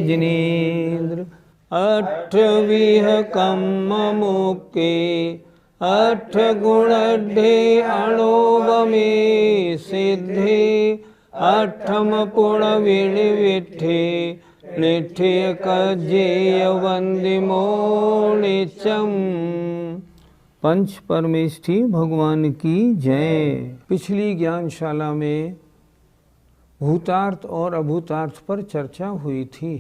जिनेन्द्र अठविह कम्म मुके अठ गुणढे अणोवमे सिद्धे अठम पुण विण विठे निठे कजेय वंदिमो निचम। पंच परमेष्ठी भगवान की जय। पिछली ज्ञानशाला में भूतार्थ और अभूतार्थ पर चर्चा हुई थी।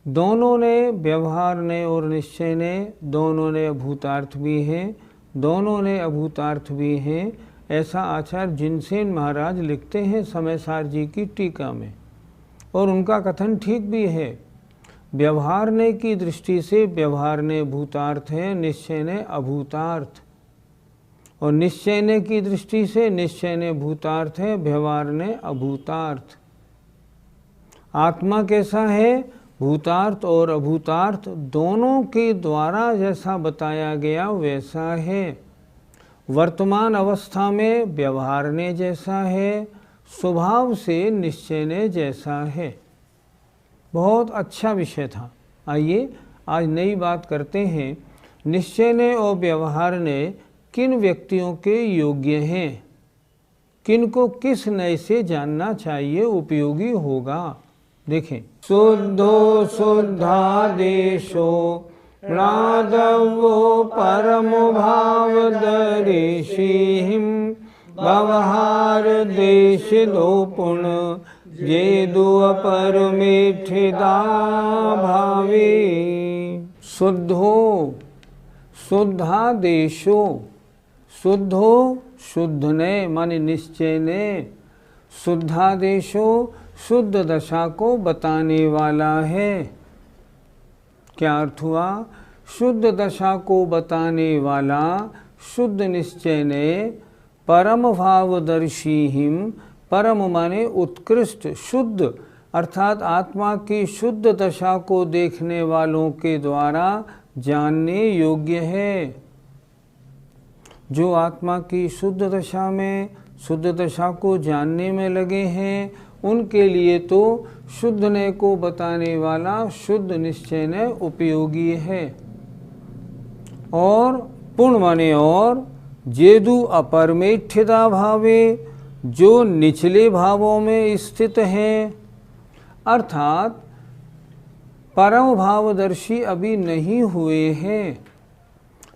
दोनों ने, व्यवहार ने और निश्चय ने, दोनों ने भूतार्थ भी हैं, दोनों ने अभूतार्थ भी हैं, ऐसा आचार्य जिनसेन महाराज लिखते हैं समयसार जी की टीका में, और उनका कथन ठीक भी है। व्यवहार ने की दृष्टि से व्यवहार ने भूतार्थ है, निश्चय ने अभूतार्थ, और निश्चय ने की दृष्टि से निश्चय ने भूतार्थ है, व्यवहार ने अभूतार्थ। आत्मा कैसा है? भूतार्थ और अभूतार्थ दोनों के द्वारा जैसा बताया गया वैसा है। वर्तमान अवस्था में व्यवहार ने जैसा है, स्वभाव से निश्चय ने जैसा है। बहुत अच्छा विषय था। आइए आज नई बात करते हैं। निश्चय ने और व्यवहार ने किन व्यक्तियों के योग्य हैं, किन को किस नय से जानना चाहिए, उपयोगी होगा। देखें, शुद्धो शुद्धादेशो प्रादवो परम भाव दर्शिहिं व्यवहार देश दो पुण जे दो अपरमेठिदा भावे। शुद्धो शुद्धादेशो, शुद्धो शुद्ध ने माने निश्चय ने, शुद्धादेशो शुद्ध दशा को बताने वाला है। क्या अर्थ हुआ? शुद्ध दशा को बताने वाला शुद्ध निश्चय ने परम भावदर्शीहिं, परम माने उत्कृष्ट, शुद्ध अर्थात आत्मा की शुद्ध दशा को देखने वालों के द्वारा जानने योग्य है। जो आत्मा की शुद्ध दशा में, शुद्ध दशा को जानने में लगे हैं, उनके लिए तो शुद्ध ने को बताने वाला शुद्ध निश्चय ने उपयोगी है। और पुण्य माने और, जेदु अपरमेठ्यता भावे, जो निचले भावों में स्थित हैं, अर्थात परम भावदर्शी अभी नहीं हुए हैं।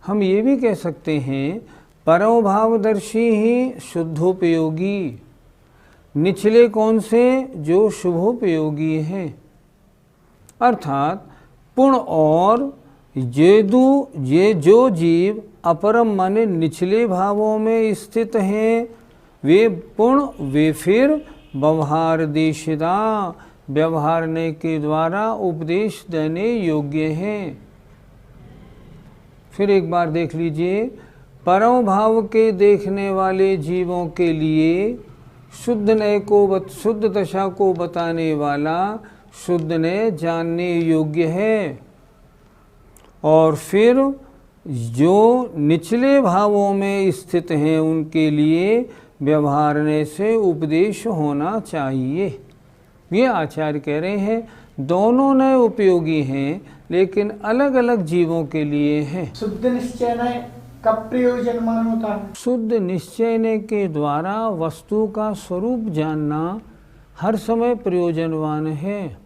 हम ये भी कह सकते हैं परम भावदर्शी ही शुद्धोपयोगी। निचले कौन से? जो शुभोपयोगी हैं। अर्थात पुण्य और जेदु, ये जो जीव अपरम माने निचले भावों में स्थित हैं, वे पुण्य, वे फिर व्यवहार देशिदा, व्यवहारने के द्वारा उपदेश देने योग्य हैं। फिर एक बार देख लीजिए, परम भाव के देखने वाले जीवों के लिए शुद्ध नय को, शुद्ध दशा को बताने वाला शुद्ध ने जानने योग्य है। और फिर जो निचले भावों में स्थित हैं उनके लिए व्यवहारने से उपदेश होना चाहिए। ये आचार्य कह रहे हैं दोनों नए उपयोगी हैं, लेकिन अलग अलग जीवों के लिए हैं। शुद्ध निश्चय नय कब प्रयोजनवान होता है? शुद्ध निश्चय ने के द्वारा वस्तु का स्वरूप जानना हर समय प्रयोजनवान है,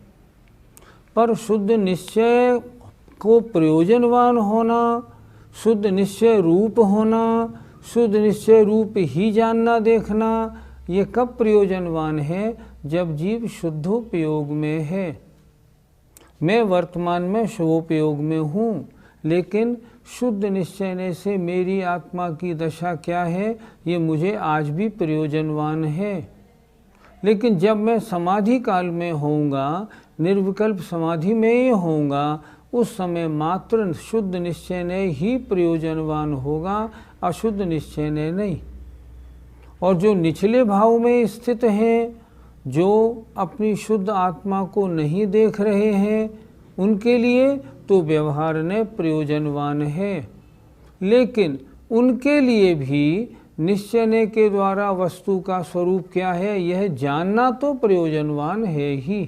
पर शुद्ध निश्चय को प्रयोजनवान होना, शुद्ध निश्चय रूप होना, शुद्ध निश्चय रूप ही जानना देखना, ये कब प्रयोजनवान है? जब जीव शुद्धोपयोग में है। मैं वर्तमान में शुभोपयोग में हूँ, लेकिन शुद्ध निश्चय से मेरी आत्मा की दशा क्या है, ये मुझे आज भी प्रयोजनवान है। लेकिन जब मैं समाधि काल में होऊंगा, निर्विकल्प समाधि में ही होऊंगा, उस समय मात्र शुद्ध निश्चय ने ही प्रयोजनवान होगा, अशुद्ध निश्चय ने नहीं। और जो निचले भाव में स्थित हैं, जो अपनी शुद्ध आत्मा को नहीं देख रहे हैं, उनके लिए तो व्यवहार ने प्रयोजनवान है। लेकिन उनके लिए भी निश्चय के द्वारा वस्तु का स्वरूप क्या है, यह जानना तो प्रयोजनवान है ही।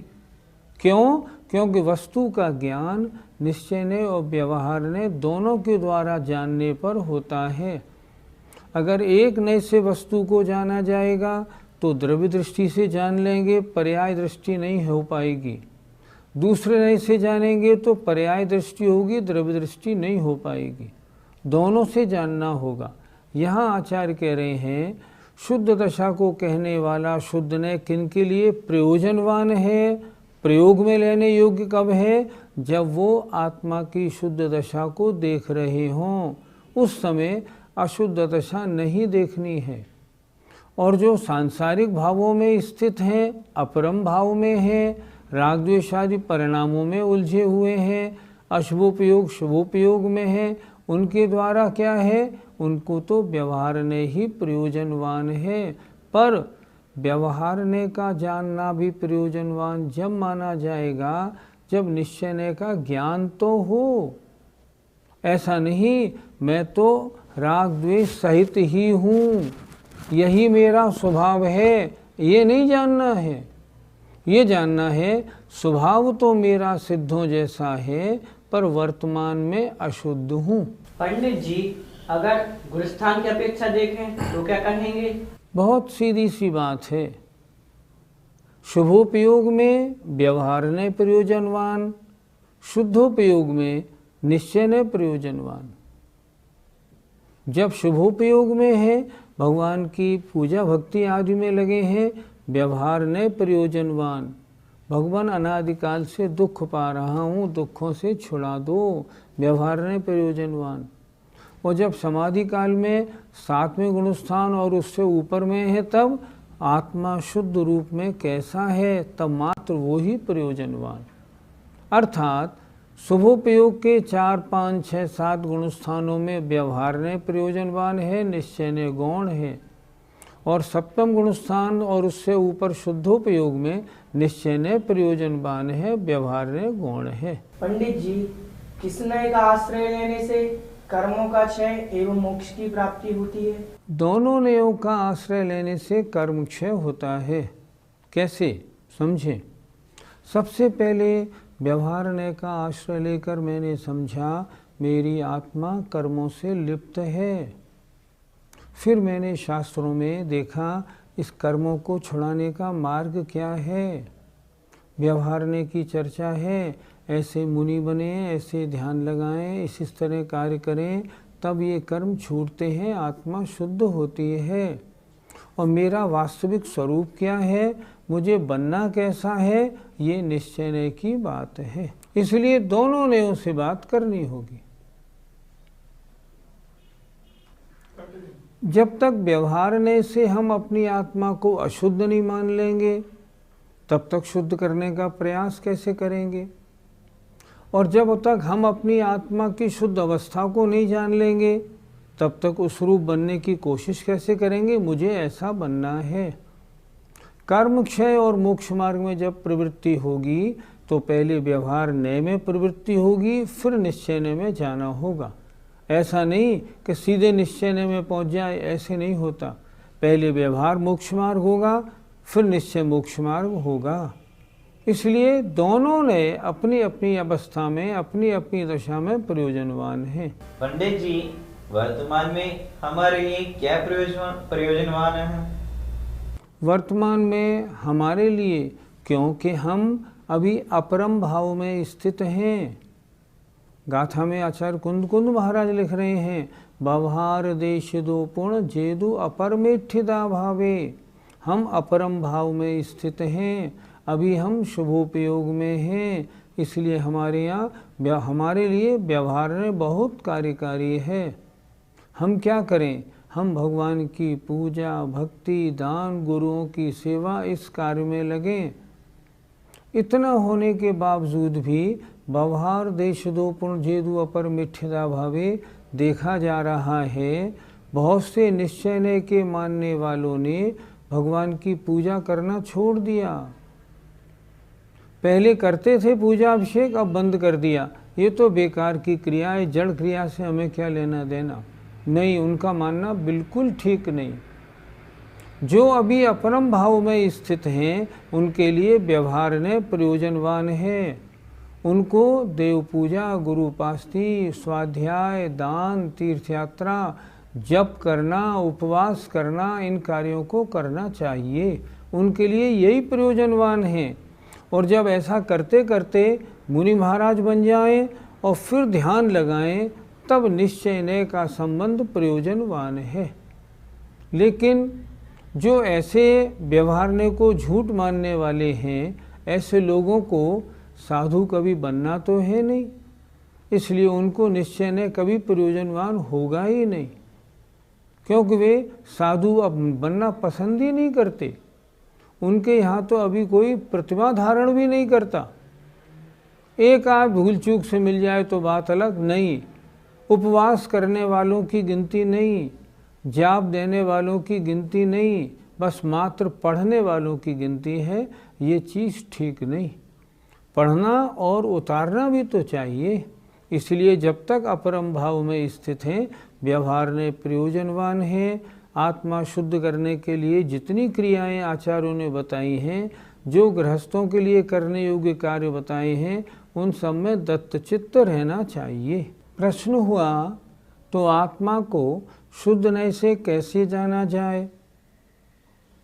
क्यों? क्योंकि वस्तु का ज्ञान निश्चय ने और व्यवहार ने दोनों के द्वारा जानने पर होता है। अगर एक नए से वस्तु को जाना जाएगा तो द्रव्य दृष्टि से जान लेंगे, पर्याय दृष्टि नहीं हो पाएगी। दूसरे नए से जानेंगे तो पर्याय दृष्टि होगी, द्रव्य दृष्टि नहीं हो पाएगी। दोनों से जानना होगा। यहाँ आचार्य कह रहे हैं, शुद्ध दशा को कहने वाला शुद्ध ने किन के लिए प्रयोजनवान है, प्रयोग में लेने योग्य कब है, जब वो आत्मा की शुद्ध दशा को देख रहे हों। उस समय अशुद्ध दशा नहीं देखनी है। और जो सांसारिक भावों में स्थित हैं, अपरम भाव में हैं, राग द्वेष आदि परिणामों में उलझे हुए हैं, अशुभोपयोग शुभोपयोग में हैं, उनके द्वारा क्या है, उनको तो व्यवहारने ही प्रयोजनवान है। पर व्यवहारने का जानना भी प्रयोजनवान जब माना जाएगा जब निश्चय का ज्ञान तो हो। ऐसा नहीं मैं तो राग द्वेष सहित ही हूँ, यही मेरा स्वभाव है, ये नहीं जानना है। ये जानना है स्वभाव तो मेरा सिद्धों जैसा है, पर वर्तमान में अशुद्ध हूँ। पंडित जी, अगर गुरुस्थान की अपेक्षा देखें तो क्या कहेंगे? बहुत सीधी सी बात है। शुभोपयोग में व्यवहार ने प्रयोजनवान, शुद्धोपयोग में निश्चय ने प्रयोजनवान। जब शुभोपयोग में है, भगवान की पूजा भक्ति आदि में लगे हैं, व्यवहार ने प्रयोजनवान। भगवान अनादिकाल से दुख पा रहा हूँ, दुखों से छुड़ा दो, व्यवहार ने प्रयोजनवान। और जब समाधि काल में 7वें गुणस्थान और उससे ऊपर में है, तब आत्मा शुद्ध रूप में कैसा है, तब मात्र वो ही प्रयोजनवान। अर्थात शुभोपयोग के 4, 5, 6, 7 गुणस्थानों में व्यवहार ने प्रयोजनवान है, निश्चय ने गौण है। और 7वें गुणस्थान और उससे ऊपर शुद्धोपयोग में निश्चय ने प्रयोजनवान है, व्यवहार ने गौण है। पंडित जी, किस नए का आश्रय लेने से कर्मों का क्षय एवं मोक्ष की प्राप्ति होती है? दोनों नयों का आश्रय लेने से कर्म क्षय होता है। कैसे, समझें। सबसे पहले व्यवहार नय का आश्रय लेकर मैंने समझा मेरी आत्मा कर्मों से लिप्त है। फिर मैंने शास्त्रों में देखा इस कर्मों को छुड़ाने का मार्ग क्या है। व्यवहारने की चर्चा है, ऐसे मुनि बने, ऐसे ध्यान लगाएं, इस तरह कार्य करें, तब ये कर्म छूटते हैं, आत्मा शुद्ध होती है। और मेरा वास्तविक स्वरूप क्या है, मुझे बनना कैसा है, ये निश्चय की बात है। इसलिए दोनों नयों से बात करनी होगी। जब तक व्यवहारने से हम अपनी आत्मा को अशुद्ध नहीं मान लेंगे, तब तक शुद्ध करने का प्रयास कैसे करेंगे। और जब तक हम अपनी आत्मा की शुद्ध अवस्था को नहीं जान लेंगे, तब तक उस रूप बनने की कोशिश कैसे करेंगे, मुझे ऐसा बनना है। कर्म क्षय और मोक्ष मार्ग में जब प्रवृत्ति होगी तो पहले व्यवहार नय में प्रवृत्ति होगी, फिर निश्चय नय में जाना होगा। ऐसा नहीं कि सीधे निश्चय नय में पहुंच जाए, ऐसे नहीं होता। पहले व्यवहार मोक्ष मार्ग होगा, फिर निश्चय मोक्ष मार्ग होगा। इसलिए दोनों ने अपनी अपनी अवस्था में, अपनी अपनी दशा में प्रयोजनवान हैं। पंडित जी, वर्तमान में हमारे लिए क्या प्रयोजनवान है? वर्तमान में हमारे लिए, क्योंकि हम अभी अपरम भाव में स्थित हैं। गाथा में आचार्य कुंद कुंद महाराज लिख रहे हैं, व्यवहार देश दो पूर्ण जेदु अपरमेठिदा भावे। हम अपरम भाव में स्थित हैं, अभी हम शुभोपयोग में हैं। इसलिए हमारे यहाँ, हमारे लिए व्यवहार में बहुत कार्यकारी है। हम क्या करें, हम भगवान की पूजा, भक्ति, दान, गुरुओं की सेवा इस कार्य में लगें। इतना होने के बावजूद भी व्यवहार देश दो पुण्य जेदु अपर मिथ्यता भावे देखा जा रहा है। बहुत से निश्चय के मानने वालों ने भगवान की पूजा करना छोड़ दिया। पहले करते थे पूजा अभिषेक, अब बंद कर दिया। ये तो बेकार की क्रिया है, जड़ क्रिया से हमें क्या लेना देना। नहीं, उनका मानना बिल्कुल ठीक नहीं। जो अभी अपरम भाव में स्थित हैं उनके लिए व्यवहार ने प्रयोजनवान है। उनको देव पूजा, गुरु उपासना, स्वाध्याय, दान, तीर्थ यात्रा, जप करना, उपवास करना, इन कार्यों को करना चाहिए। उनके लिए यही प्रयोजनवान है। और जब ऐसा करते करते मुनि महाराज बन जाएं और फिर ध्यान लगाएं, तब निश्चय का संबंध प्रयोजनवान है। लेकिन जो ऐसे व्यवहारने को झूठ मानने वाले हैं, ऐसे लोगों को साधु कभी बनना तो है नहीं, इसलिए उनको निश्चय कभी प्रयोजनवान होगा ही नहीं, क्योंकि वे साधु अब बनना पसंद ही नहीं करते। उनके यहाँ तो अभी कोई प्रतिमा धारण भी नहीं करता। एक आध भूल चूक से मिल जाए तो बात अलग, नहीं। उपवास करने वालों की गिनती नहीं, जाप देने वालों की गिनती नहीं, बस मात्र पढ़ने वालों की गिनती है। ये चीज़ ठीक नहीं। पढ़ना और उतारना भी तो चाहिए। इसलिए जब तक अपरम भाव में स्थित हैं, व्यवहार ने प्रयोजनवान है। आत्मा शुद्ध करने के लिए जितनी क्रियाएं आचार्यों ने बताई हैं, जो गृहस्थों के लिए करने योग्य कार्य बताए हैं, उन सब में दत्तचित्त रहना चाहिए। प्रश्न हुआ, तो आत्मा को शुद्ध नय से कैसे जाना जाए?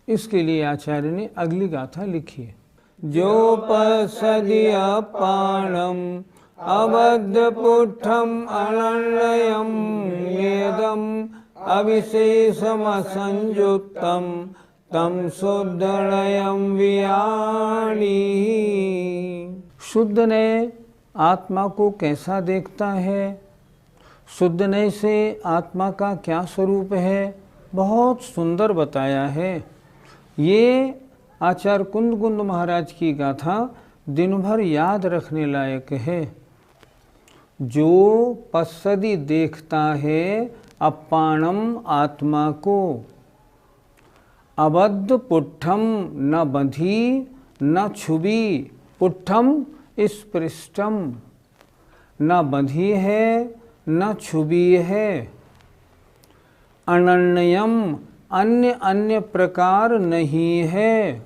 इसके लिए आचार्य ने अगली गाथा लिखी है। जो पसदि अपाणम अबद्धपुट्ठम अनन्यम वेदम अविशेषम संयुक्तम तम शुद्धनयम वियाणी। शुद्ध नय आत्मा को कैसा देखता है? शुद्ध नय से आत्मा का क्या स्वरूप है? बहुत सुंदर बताया है। ये आचार्य कुंद महाराज की गाथा दिन भर याद रखने लायक है। जो पश्यति देखता है अपाणम आत्मा को, अबद्ध पुट्ठम न बंधी न छुबी, पुट्ठम स्पृष्टम, न बंधी है न छुबी है, अनन्यम अन्य अन्य प्रकार नहीं है,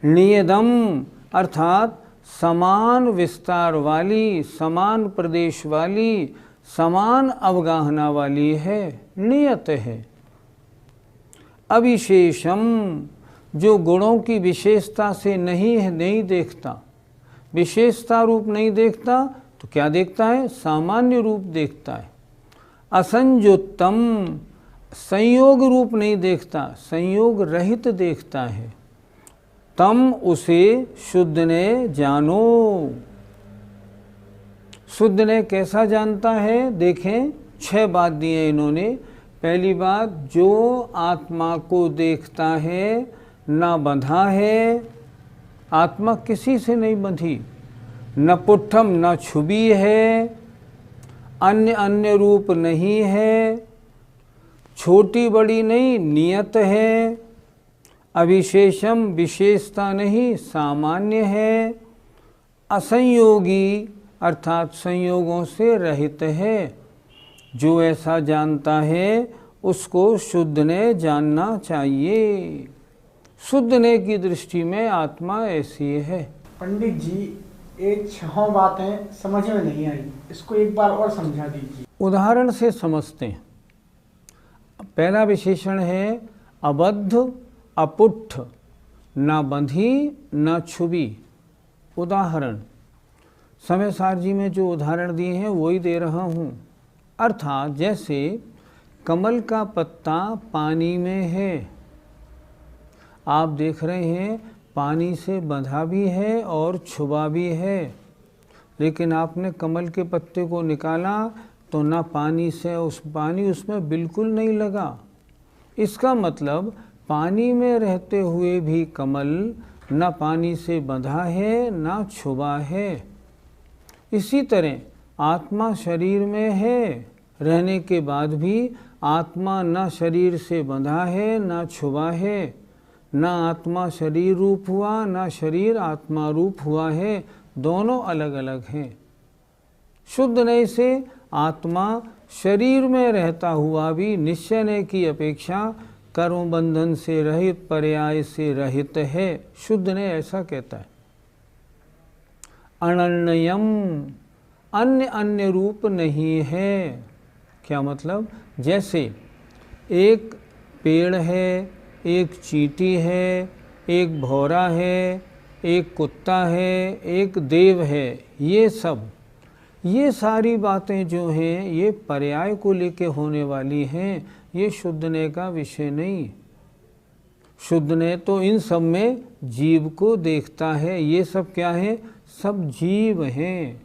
नियदम अर्थात समान विस्तार वाली, समान प्रदेश वाली, समान अवगाहना वाली है, नियत है। अविशेषम जो गुणों की विशेषता से नहीं देखता, विशेषता रूप नहीं देखता, तो क्या देखता है? सामान्य रूप देखता है। असंयुक्तम संयोग रूप नहीं देखता, संयोग रहित देखता है। तम उसे शुद्ध ने जानो। शुद्ध ने कैसा जानता है? देखें, 6 बात दी है इन्होंने। पहली बात, जो आत्मा को देखता है न बंधा है, आत्मा किसी से नहीं बंधी, न पुट्ठम न छुबी है, अन्य अन्य रूप नहीं है, छोटी बड़ी नहीं, नियत है, अविशेषम विशेषता नहीं, सामान्य है, असंयोगी अर्थात संयोगों से रहित है। जो ऐसा जानता है उसको शुद्ध ने जानना चाहिए। शुद्ध ने की दृष्टि में आत्मा ऐसी है। पंडित जी, ये 6 बातें समझ में नहीं आई, इसको एक बार और समझा दीजिए। उदाहरण से समझते हैं। पहला विशेषण है अबद्ध अपुट्ठ, न बंधी न छुबी। उदाहरण समय सार जी में जो उदाहरण दिए हैं वही दे रहा हूँ। अर्थात जैसे कमल का पत्ता पानी में है, आप देख रहे हैं पानी से बंधा भी है और छुपा भी है, लेकिन आपने कमल के पत्ते को निकाला, तो ना पानी से पानी उसमें बिल्कुल नहीं लगा। इसका मतलब पानी में रहते हुए भी कमल न पानी से बंधा है न छुपा है। इसी तरह आत्मा शरीर में है रहने के बाद भी आत्मा न शरीर से बंधा है न छुपा है, न आत्मा शरीर रूप हुआ न शरीर आत्मा रूप हुआ है, दोनों अलग अलग हैं। शुद्ध नय से आत्मा शरीर में रहता हुआ भी निश्चय नय की अपेक्षा कर्म बंधन से रहित, पर्याय से रहित है। शुद्ध नय ऐसा कहता है। अनन्यम, अन्य अन्य रूप नहीं है। क्या मतलब? जैसे एक पेड़ है, एक चींटी है, एक भौरा है, एक कुत्ता है, एक देव है, ये सारी बातें जो हैं ये पर्याय को लेके होने वाली हैं। ये शुद्ध नय का विषय नहीं। शुद्ध नय तो इन सब में जीव को देखता है। ये सब क्या है? सब जीव हैं।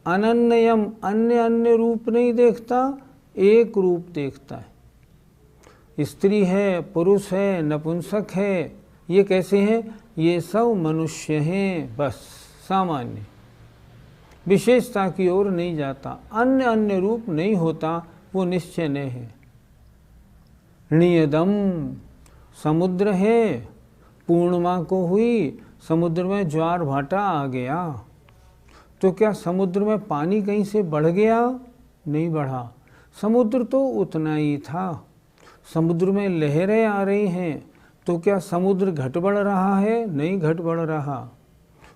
अनन्यम, अन्य अन्य रूप नहीं देखता, एक रूप देखता है। स्त्री है, पुरुष है, नपुंसक है, ये कैसे हैं? ये सब मनुष्य हैं, बस सामान्य, विशेषता की ओर नहीं जाता। अन्य अन्य रूप नहीं होता, वो निश्चय नय है। नियदम, समुद्र है, पूर्णिमा को हुई, समुद्र में ज्वार भाटा आ गया, तो क्या समुद्र में पानी कहीं से बढ़ गया? नहीं बढ़ा, समुद्र तो उतना ही था। समुद्र में लहरें आ रही हैं, तो क्या समुद्र घट बढ़ रहा है? नहीं घट बढ़ रहा।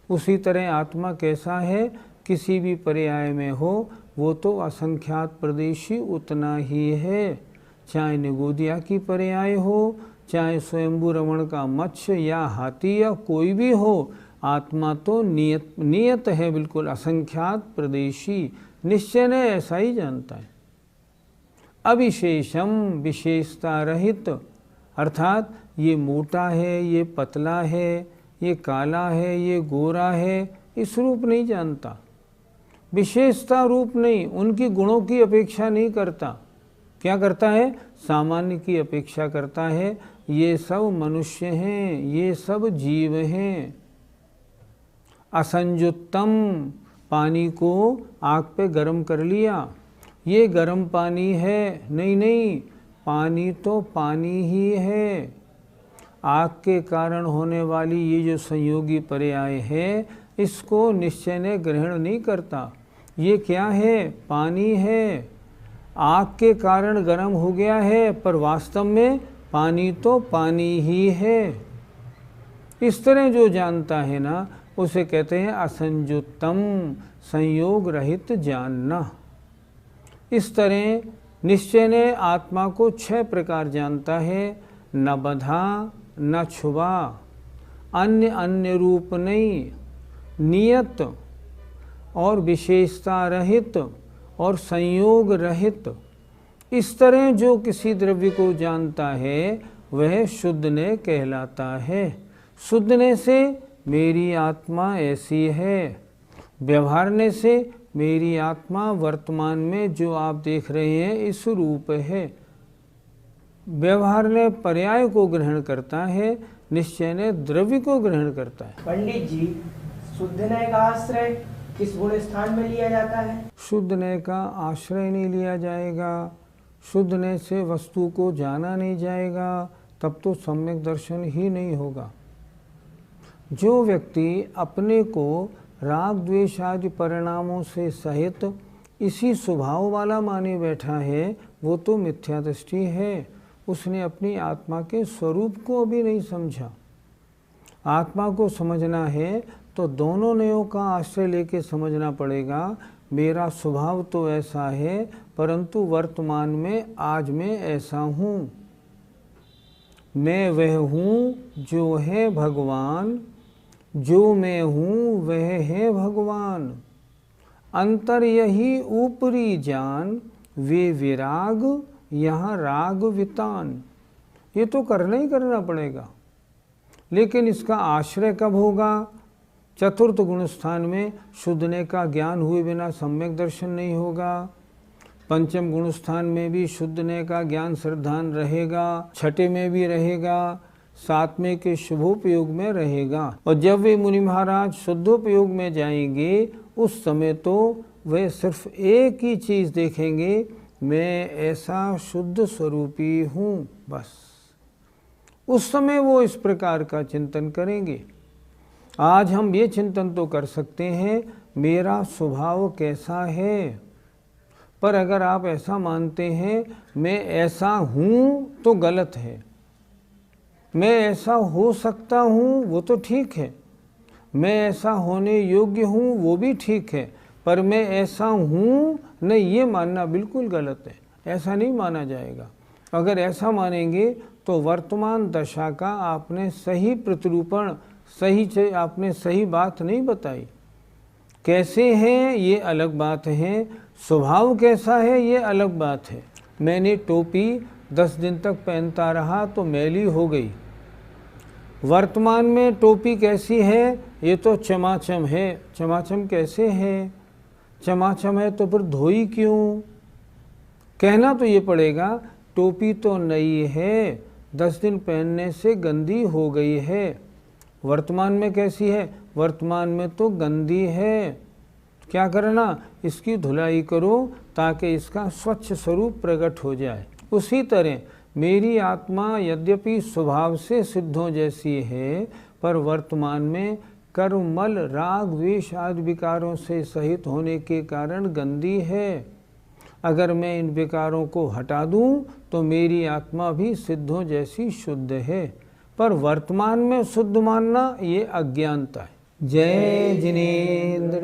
उसी तरह आत्मा कैसा है? किसी भी पर्याय में हो, वो तो असंख्यात प्रदेशी उतना ही है। चाहे निगोदिया की पर्याय हो, चाहे स्वयंभू रमण का मत्स्य या हाथी या कोई भी हो, आत्मा तो नियत है, बिल्कुल असंख्यात प्रदेशी, निश्चय ने ऐसा ही जानता है। अविशेषम, विशेषता रहित, अर्थात ये मोटा है, ये पतला है, ये काला है, ये गोरा है, इस रूप नहीं जानता। विशेषता रूप नहीं, उनकी गुणों की अपेक्षा नहीं करता। क्या करता है? सामान्य की अपेक्षा करता है। ये सब मनुष्य हैं, ये सब जीव हैं। असंजुत्तम, पानी को आग पे गर्म कर लिया, ये गर्म पानी है, नहीं नहीं, पानी तो पानी ही है। आग के कारण होने वाली ये जो संयोगी पर्याय है, इसको निश्चय ने ग्रहण नहीं करता। ये क्या है? पानी है। आग के कारण गर्म हो गया है, पर वास्तव में पानी तो पानी ही है। इस तरह जो जानता है ना, उसे कहते हैं असंजुत्तम, संयोग रहित जानना। इस तरह निश्चय ने आत्मा को 6 प्रकार जानता है। न बंधा, न छुपा, अन्य अन्य रूप नहीं, नियत और विशेषता रहित और संयोग रहित। इस तरह जो किसी द्रव्य को जानता है, वह शुद्ध नय कहलाता है। शुद्ध नय से मेरी आत्मा ऐसी है, व्यवहारने से मेरी आत्मा वर्तमान में जो आप देख रहे हैं इस रूप है। व्यवहार ने पर्याय को ग्रहण करता है, निश्चय ने द्रव्य को ग्रहण करता है। पंडित जी, शुद्ध नय का आश्रय किस गुण स्थान में लिया जाता है? शुद्ध नय का आश्रय नहीं लिया जाएगा। शुद्ध नय से वस्तु को जाना नहीं जाएगा, तब तो सम्यक दर्शन ही नहीं होगा। जो व्यक्ति अपने को राग द्वेष आदि परिणामों से सहित इसी स्वभाव वाला माने बैठा है, वो तो मिथ्या दृष्टि है। उसने अपनी आत्मा के स्वरूप को भी नहीं समझा। आत्मा को समझना है तो दोनों नयों का आश्रय लेके समझना पड़ेगा। मेरा स्वभाव तो ऐसा है, परंतु वर्तमान में आज मैं ऐसा हूँ। मैं वह हूँ जो है भगवान, जो मैं हूँ वह है भगवान। अंतर यही ऊपरी जान, वे विराग यहाँ राग वितान। ये तो करना ही करना पड़ेगा, लेकिन इसका आश्रय कब होगा? चतुर्थ गुण स्थान में शुद्ध नय का ज्ञान हुए बिना सम्यक दर्शन नहीं होगा। पंचम गुण स्थान में भी शुद्धने का ज्ञान श्रद्धान रहेगा, छठे में भी रहेगा, सातवें के शुभोपयोग में रहेगा। और जब वे मुनि महाराज शुद्धोपयोग में जाएंगे उस समय तो वे सिर्फ एक ही चीज़ देखेंगे, मैं ऐसा शुद्ध स्वरूपी हूँ, बस। उस समय वो इस प्रकार का चिंतन करेंगे। आज हम ये चिंतन तो कर सकते हैं मेरा स्वभाव कैसा है, पर अगर आप ऐसा मानते हैं मैं ऐसा हूँ तो गलत है। मैं ऐसा हो सकता हूँ वो तो ठीक है, मैं ऐसा होने योग्य हूँ वो भी ठीक है, पर मैं ऐसा हूँ नहीं, ये मानना बिल्कुल गलत है। ऐसा नहीं माना जाएगा। अगर ऐसा मानेंगे तो वर्तमान दशा का आपने सही प्रतिरूपण, आपने सही बात नहीं बताई। कैसे हैं ये अलग बात है, स्वभाव कैसा है ये अलग बात है। मैंने टोपी 10 दिन तक पहनता रहा तो मैली हो गई। वर्तमान में टोपी कैसी है, ये तो चमाचम है। चमाचम कैसे है, चमाचम है तो फिर धोई क्यों? कहना तो ये पड़ेगा टोपी तो नई है, 10 दिन पहनने से गंदी हो गई है। वर्तमान में कैसी है, वर्तमान में तो गंदी है। क्या करना, इसकी धुलाई करो ताकि इसका स्वच्छ स्वरूप प्रकट हो जाए। उसी तरह मेरी आत्मा यद्यपि स्वभाव से सिद्धों जैसी है, पर वर्तमान में कर्म, मल, राग, द्वेष आदि विकारों से सहित होने के कारण गंदी है। अगर मैं इन विकारों को हटा दूं तो मेरी आत्मा भी सिद्धों जैसी शुद्ध है, पर वर्तमान में शुद्ध मानना ये अज्ञानता है। जय जिनेन्द्र।